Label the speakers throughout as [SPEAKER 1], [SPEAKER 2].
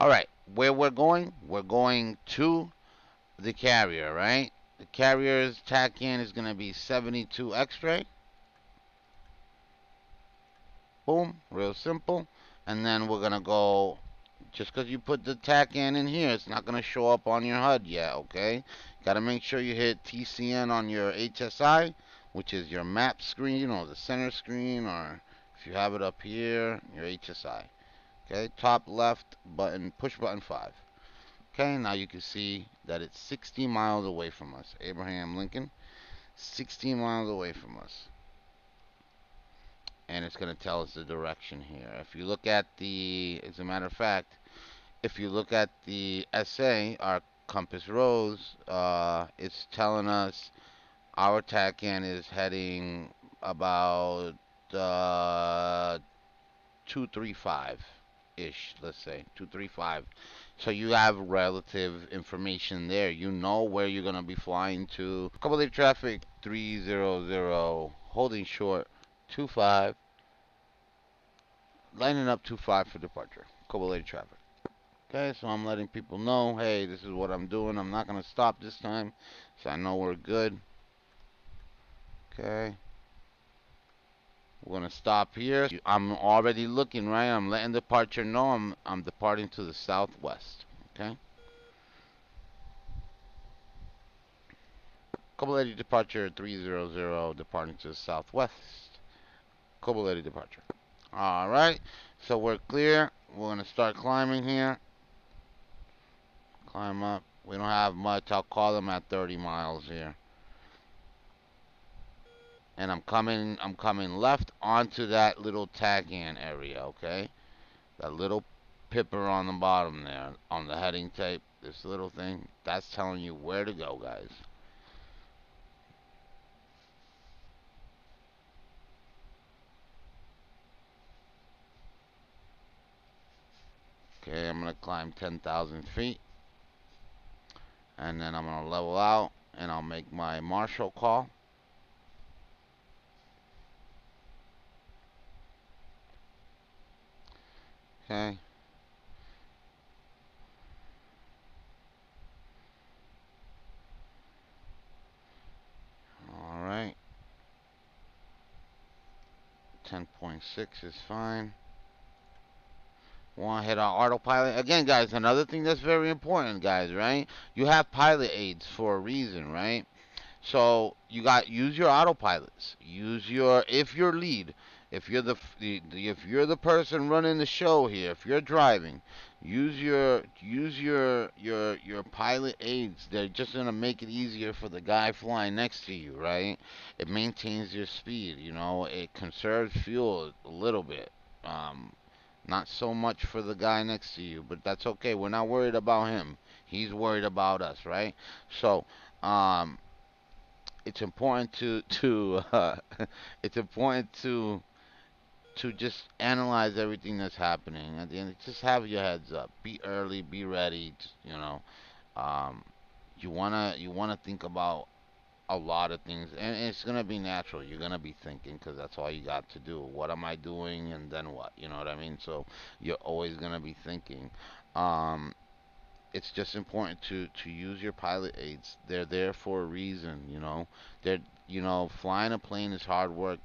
[SPEAKER 1] All right, where we're going to the carrier, right? The carrier's TACAN is going to be 72 X-ray. Boom, real simple. And then we're going to go, just because you put the TACAN in here, it's not going to show up on your HUD yet, okay? Got to make sure you hit TCN on your HSI, which is your map screen or the center screen, or if you have it up here, your HSI. Okay, top left button, push button 5. Okay, now you can see that it's 60 miles away from us. Abraham Lincoln, 16 miles away from us. And it's going to tell us the direction here. If you look at the, as a matter of fact, if you look at the SA, our compass rose, it's telling us our TACAN is heading about 235 ish, let's say 235. So you have relative information there. You know where you're gonna be flying to. Couple of traffic 300, holding short 25, lining up 25 for departure. Couple of traffic. Okay, so I'm letting people know, hey, this is what I'm doing. I'm not gonna stop this time, so I know we're good. Okay. We're gonna stop here. I'm already looking, right? I'm letting the departure know I'm departing to the southwest. Okay. Kobuleti departure 300 departing to the southwest. Kobuleti departure. All right. So we're clear. We're gonna start climbing here. Climb up. We don't have much. I'll call them at 30 miles here. And I'm coming left onto that little tag-in area, okay? That little pipper on the bottom there, on the heading tape, this little thing, that's telling you where to go, guys. Okay, I'm going to climb 10,000 feet, and then I'm going to level out, and I'll make my marshal call. Okay. All right. 10.6 is fine. Want to hit our autopilot again, guys? Another thing that's very important, guys. Right? You have pilot aids for a reason, right? So you got use your autopilots. Use your if you're lead, if you're if you're the person running the show here, if you're driving, use your pilot aids. They're just gonna make it easier for the guy flying next to you, right? It maintains your speed. It conserves fuel a little bit. Um, Not so much for the guy next to you, but that's okay. We're not worried about him. He's worried about us, right? So, um, it's important it's important to just analyze everything that's happening. At the end, just have your heads up. Be early. Be ready. Um, you wanna think about a lot of things, and it's gonna be natural. You're gonna be thinking because that's all you got to do. What am I doing, and then what? You know what I mean? So you're always gonna be thinking. Um, it's just important to use your pilot aids. They're there for a reason, They're flying a plane is hard work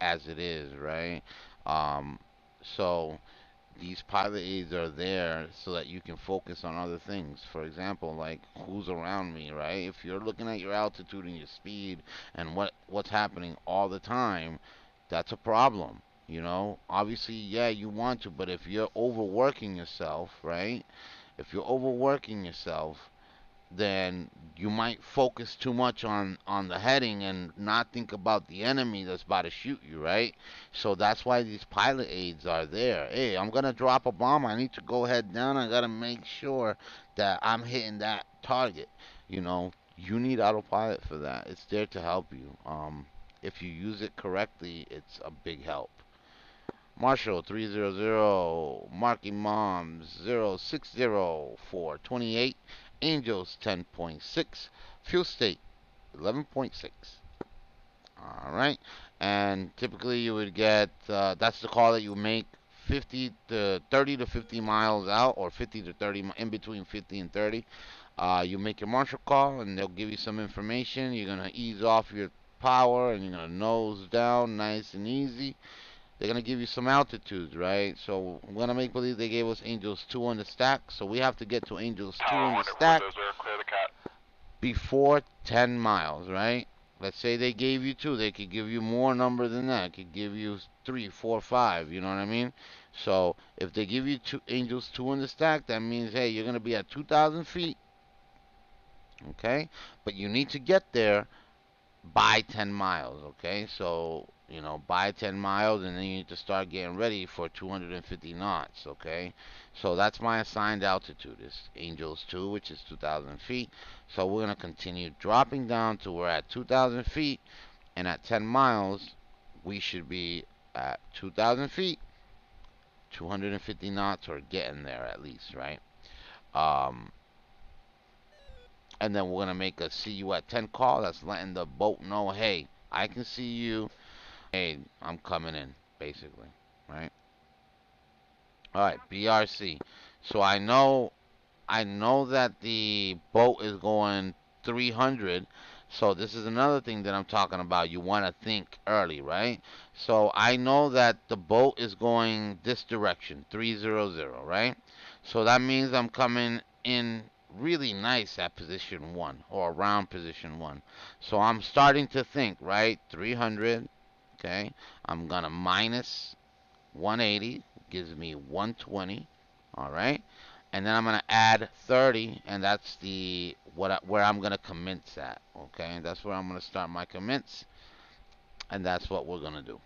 [SPEAKER 1] as it is, right? Um, so these pilot aids are there so that you can focus on other things. For example, like who's around me, right? If you're looking at your altitude and your speed and what's happening all the time, that's a problem. Obviously, yeah, you want to, but if you're overworking yourself, right? If you're overworking yourself, then you might focus too much on the heading and not think about the enemy that's about to shoot you, right? So that's why these pilot aids are there. Hey, I'm gonna drop a bomb. I need to go head down. I gotta make sure that I'm hitting that target. You need autopilot for that. It's there to help you. If you use it correctly, it's a big help. Marshall 300, Marky Moms 060428, Angels 10.6, Fuel State 11.6. All right, and typically you would get that's the call that you make 50 to 30 to 50 miles out, or 50 to 30, in between 50 and 30. You make your marshal call, and they'll give you some information. You're gonna ease off your power, and you're gonna nose down, nice and easy. They're gonna give you some altitudes, right? So I'm gonna make believe they gave us Angels 2 on the stack, so we have to get to Angels 2
[SPEAKER 2] Tower
[SPEAKER 1] on the
[SPEAKER 2] 100 for
[SPEAKER 1] stack
[SPEAKER 2] those are clear the cat.
[SPEAKER 1] before 10 miles, right? Let's say they gave you 2, they could give you more number than that. It could give you 3, 4, 5. You know what I mean? So if they give you two Angels 2 on the stack, that means hey, you're gonna be at 2,000 feet, okay? But you need to get there by 10 miles, okay? So, by 10 miles, and then you need to start getting ready for 250 knots, okay? So that's my assigned altitude is Angels 2, which is 2,000 feet. So we're going to continue dropping down to we're at 2,000 feet, and at 10 miles, we should be at 2,000 feet, 250 knots, or getting there at least, right? Um, and then we're gonna make a see you at 10 call. That's letting the boat know, hey, I can see you. Hey, I'm coming in, basically, right? All right, BRC. So I know that the boat is going 300. So this is another thing that I'm talking about. You want to think early, right? So I know that the boat is going this direction, 300, right? So that means I'm coming in really nice at position 1, or around position 1. So I'm starting to think, right? 300, okay? I'm going to minus 180, gives me 120, all right? And then I'm gonna add 30, and that's where I'm gonna commence at. Okay, that's where I'm gonna start my commence, and that's what we're gonna do.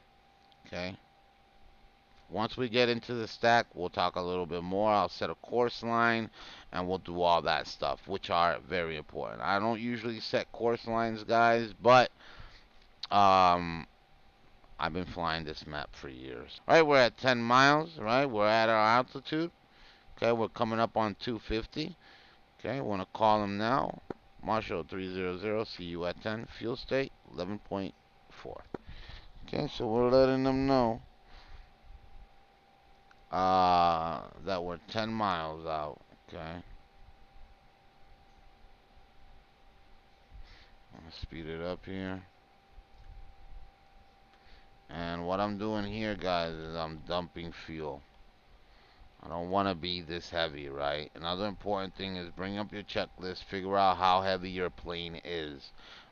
[SPEAKER 1] Okay. Once we get into the stack, we'll talk a little bit more. I'll set a course line, and we'll do all that stuff, which are very important. I don't usually set course lines, guys, but um, I've been flying this map for years. All right, we're at 10 miles. Right, we're at our altitude. Okay, we're coming up on 250. Okay, I want to call him now. Marshall 300, see you at 10. Fuel state 11.4. Okay, so we're letting them know that we're 10 miles out. Okay, I'm gonna speed it up here. And what I'm doing here, guys, is I'm dumping fuel. I don't want to be this heavy, right? Another important thing is bring up your checklist, figure out how heavy your plane is,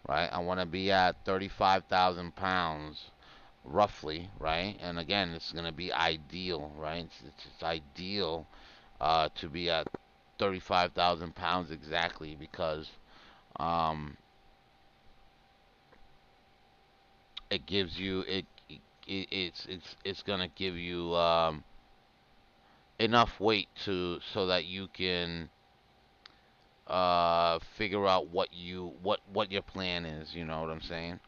[SPEAKER 1] right? I want to be at 35,000 pounds roughly, right? And again, it's going to be ideal, right? It's ideal to be at 35,000 pounds exactly because um, it gives you it's going to give you enough weight to so that you can figure out what your plan is. You know what I'm saying?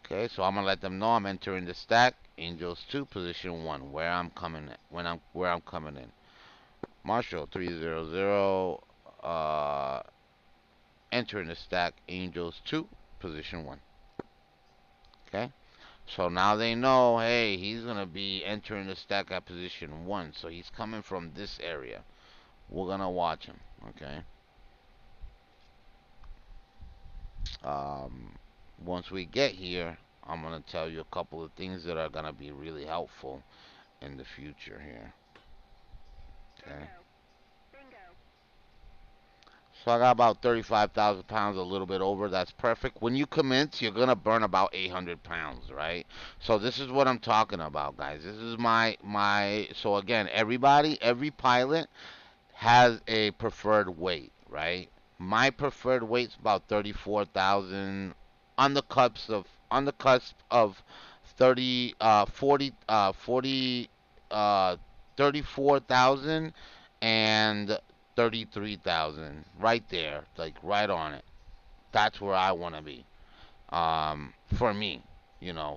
[SPEAKER 1] Okay, so I'm gonna let them know I'm entering the stack. Angels 2, position 1, where I'm coming at, where I'm coming in. Marshall 300, entering the stack. Angels 2, position 1. Okay, so now they know, hey, he's gonna be entering the stack at position 1, so he's coming from this area. We're gonna watch him. Okay. Um, Once we get here, I'm gonna tell you a couple of things that are gonna be really helpful in the future here. Okay. So I got about 35,000 pounds, a little bit over. That's perfect. When you commence, you're gonna burn about 800 pounds, right? So this is what I'm talking about, guys. This is my. So again, every pilot has a preferred weight, right? My preferred weight's about 34,000, on the cusp of 30, 40, 40, 34,000 and 33,000, right there, like right on it. That's where I want to be. For me,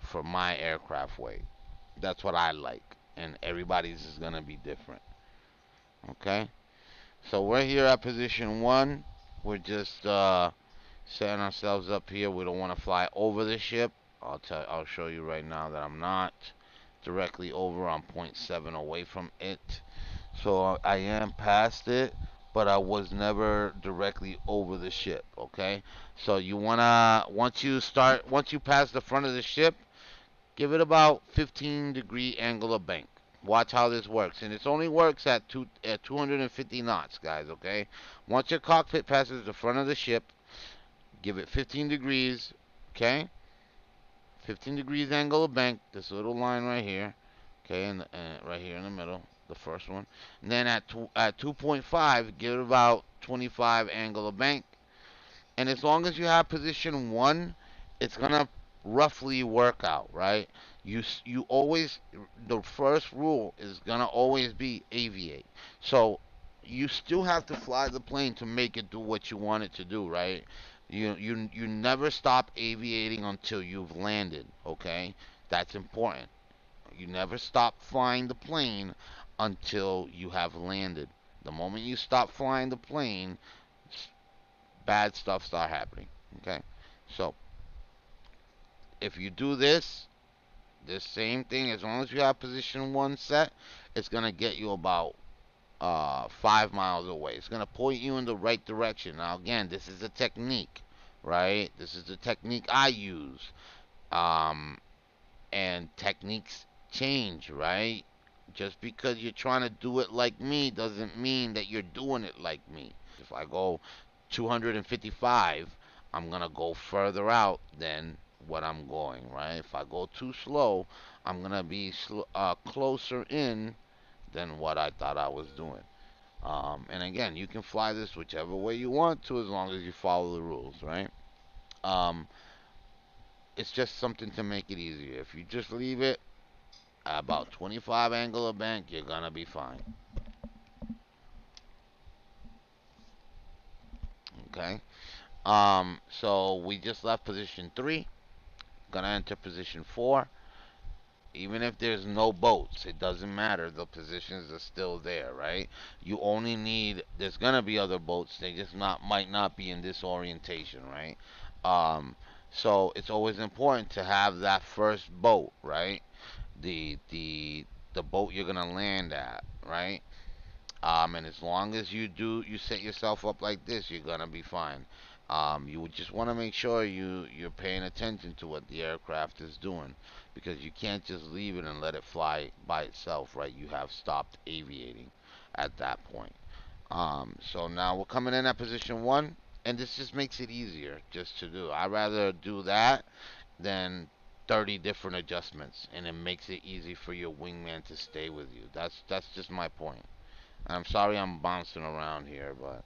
[SPEAKER 1] for my aircraft weight. That's what I like, and everybody's is gonna be different. Okay, so we're here at position 1. We're just setting ourselves up here. We don't want to fly over the ship. I'll show you right now that I'm not directly over. I'm point 0.7 away from it. So I am past it, but I was never directly over the ship, okay? So you wanna once you pass the front of the ship, give it about 15-degree angle of bank. Watch how this works, and it only works at 250 knots, guys, okay? Once your cockpit passes the front of the ship, give it 15 degrees, okay? 15 degrees angle of bank, this little line right here, okay, and right here in the middle, the first one. And then at 2.5, give it about 25 angle of bank. And as long as you have position 1, it's going to roughly work out, right? You always, the first rule is going to always be aviate. So you still have to fly the plane to make it do what you want it to do, right? You never stop aviating until you've landed, okay? That's important. You never stop flying the plane until you have landed. The moment you stop flying the plane, bad stuff start happening. Okay, so if you do this same thing, as long as you have position 1 set, it's gonna get you about 5 miles away. It's gonna point you in the right direction. Now again, this is a technique, right? This is the technique I use. Um, and techniques change, right? Just because you're trying to do it like me doesn't mean that you're doing it like me. If I go 255, I'm going to go further out than what I'm going, right? If I go too slow, I'm going to be closer in than what I thought I was doing. And again, you can fly this whichever way you want to as long as you follow the rules, right? Um, it's just something to make it easier. If you just leave it at about 25 angle of bank, you're gonna be fine. Okay. So we just left position 3. Gonna enter position 4. Even if there's no boats, it doesn't matter. The positions are still there, right? You only need. There's gonna be other boats. They just not might not be in this orientation, right? Um. So it's always important to have that first boat, right? The the the boat you're gonna land at, right? And as long as you set yourself up like this, you're gonna be fine. You would just want to make sure you're paying attention to what the aircraft is doing, because you can't just leave it and let it fly by itself, right? You have stopped aviating at that point. So now we're coming in at position 1, and this just makes it easier just to do. I'd rather do that than 30 different adjustments, and it makes it easy for your wingman to stay with you. That's just my point. I'm sorry I'm bouncing around here, but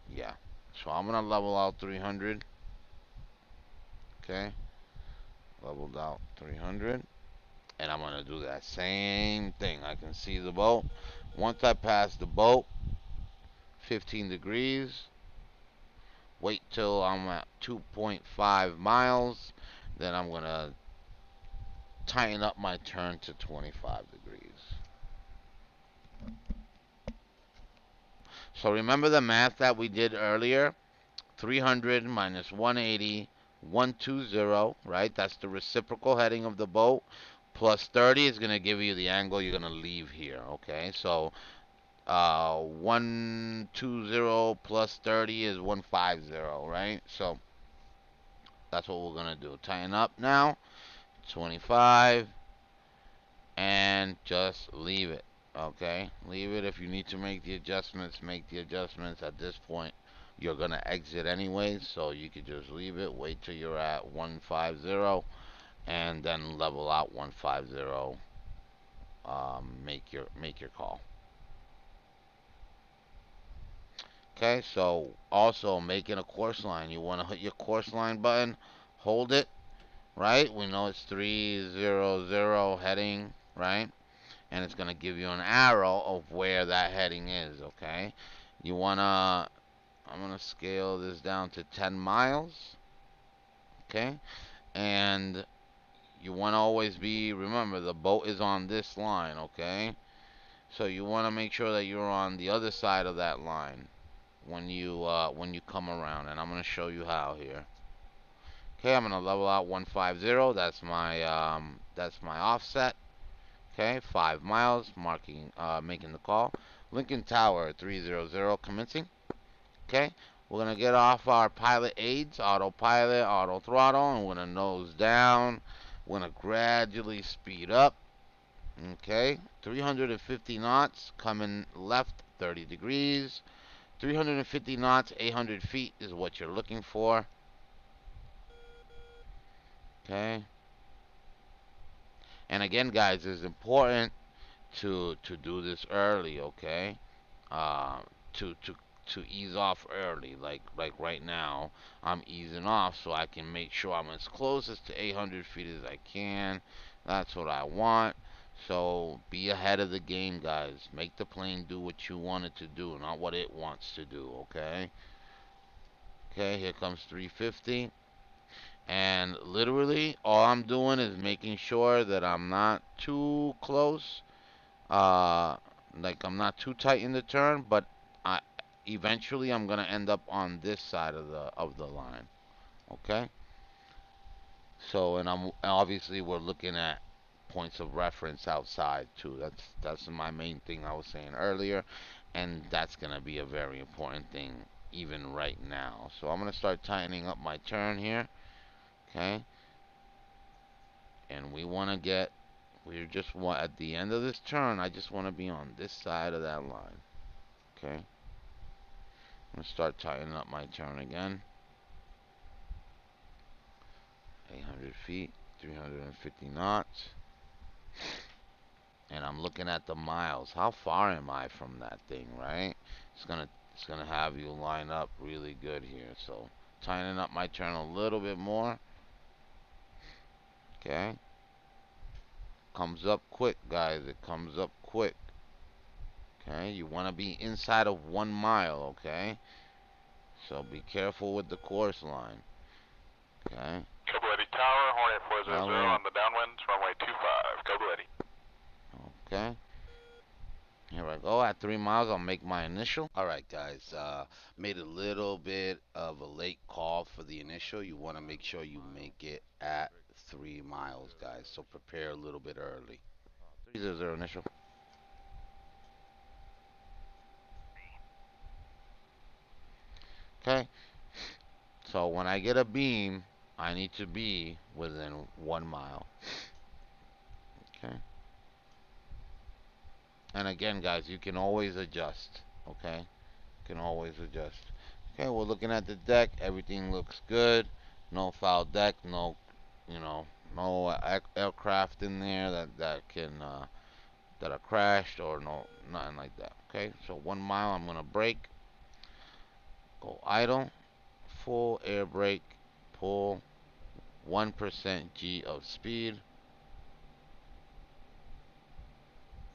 [SPEAKER 1] yeah. So I'm gonna level out 300. Okay, leveled out 300, and I'm gonna do that same thing. I can see the boat. Once I pass the boat, 15 degrees. Wait till I'm at 2.5 miles. Then I'm gonna tighten up my turn to 25 degrees. So remember the math that we did earlier? 300 minus 180, 120, right? That's the reciprocal heading of the boat. Plus 30 is going to give you the angle you're going to leave here, okay? So 120 plus 30 is 150, right? So that's what we're going to do. Tighten up now, 25, and just leave it, okay? Leave it. If you need to make the adjustments, make the adjustments. At this point, you're gonna exit anyways, so you could just leave it. Wait till you're at 150, and then level out 150. Make your call. Okay. So also making a course line. You want to hit your course line button. Hold it. Right. We know it's 300 heading. Right. And it's going to give you an arrow of where that heading is, okay? You want to, I'm going to scale this down to 10 miles, okay? And you want to always be, remember, the boat is on this line, okay? So you want to make sure that you're on the other side of that line when you come around, and I'm going to show you how here. Okay, I'm gonna level out 150. That's my offset. Okay, 5 miles, marking, making the call. Lincoln Tower 300 commencing. Okay, we're gonna get off our pilot aids, autopilot, auto throttle, and we're gonna nose down. We're gonna gradually speed up. Okay, 350 knots, coming left 30 degrees. 350 knots, 800 feet is what you're looking for. Okay, and again, guys, it's important to do this early. Okay, uh, to to to ease off early. Like right now, I'm easing off so I can make sure I'm as close as to 800 feet as I can. That's what I want. So be ahead of the game, guys. Make the plane do what you want it to do, not what it wants to do. Okay. Okay. Here comes 350. And literally, all I'm doing is making sure that I'm not too close, uh, like I'm not too tight in the turn, but I eventually I'm gonna end up on this side of the line. Okay. So, and I'm obviously we're looking at points of reference outside too. That's my main thing I was saying earlier, and that's gonna be a very important thing even right now. So I'm gonna start tightening up my turn here. Okay. And we just want at the end of this turn. I just want to be on this side of that line. Okay. I'm gonna start tightening up my turn again. 800 feet, 350 knots. And I'm looking at the miles. How far am I from that thing, right? It's gonna have you line up really good here. So tightening up my turn a little bit more. Okay. Comes up quick, guys. It comes up quick. Okay. You want to be inside of 1 mile. Okay. So be careful with the course line. Okay.
[SPEAKER 2] Cobra Eddie Tower, Hornet 400
[SPEAKER 1] Well,
[SPEAKER 2] on the downwind, runway 25, Cobra Eddie.
[SPEAKER 1] okay. Here I go. At 3 miles, I'll make my initial.
[SPEAKER 3] All right, guys. Made a little bit of a late call for the initial. You want to make sure you make it at 3 miles, guys. So prepare a little bit early.
[SPEAKER 1] 300 initial. Okay. So when I get a beam, I need to be within 1 mile. Okay. And again, guys, you can always adjust. Okay. You can always adjust. Okay. We're looking at the deck. Everything looks good. No foul deck. No, you know, no aircraft in there that are crashed or no, nothing like that. Okay, so 1 mile, I'm gonna brake, go idle, full air brake, pull 1% G of speed.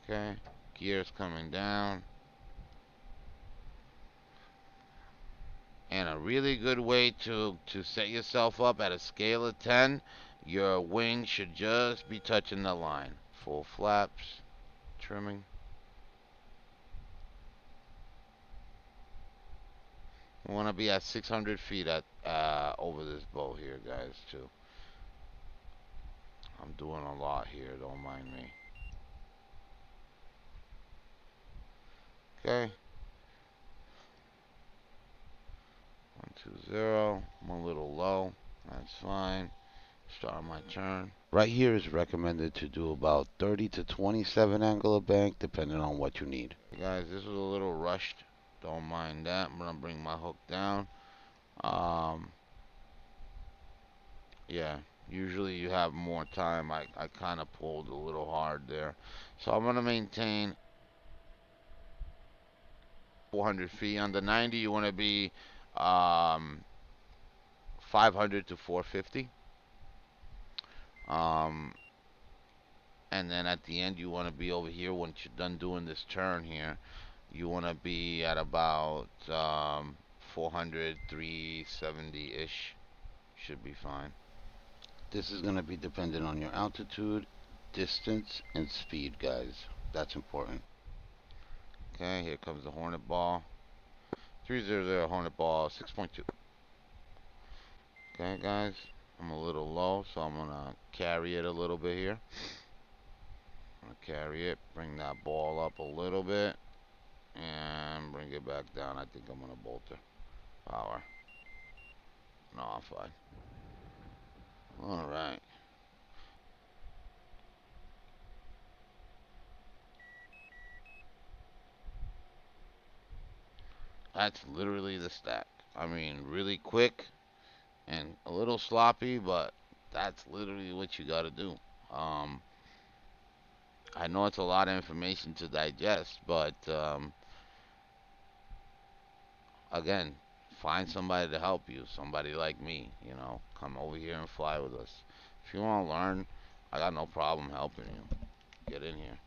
[SPEAKER 1] Okay, gears coming down, and a really good way to set yourself up at a scale of 10. Your wing should just be touching the line. Full flaps, trimming. We want to be at 600 feet at over this boat here, guys. Too. I'm doing a lot here. Don't mind me. Okay. 120. I'm a little low. That's fine. Start my turn.
[SPEAKER 3] Right here is recommended to do about 30 to 27 angle of bank, depending on what you need.
[SPEAKER 1] Guys, this was a little rushed. Don't mind that. I'm gonna bring my hook down. Um, yeah. Usually you have more time. I kind of pulled a little hard there. So I'm gonna maintain 400 feet. On the 90, you want to be um, 500 to 450. Um, and then at the end, you want to be over here once you're done doing this turn here. You want to be at about 400, 370-ish. Should be fine.
[SPEAKER 3] This is going to be dependent on your altitude, distance, and speed, guys. That's important.
[SPEAKER 1] Okay, here comes the Hornet ball. 300 Hornet ball, 6.2. Okay, guys. I'm a little low, so I'm gonna carry it a little bit here. I'm gonna carry it, bring that ball up a little bit, and bring it back down. I think I'm gonna bolt her. Power. No, I'm fine. Alright. That's literally the stack. I mean, really quick and a little sloppy, but that's literally what you gotta do. Um, I know it's a lot of information to digest, but again, find somebody to help you. Somebody like me, come over here and fly with us. If you want to learn, I got no problem helping you. Get in here.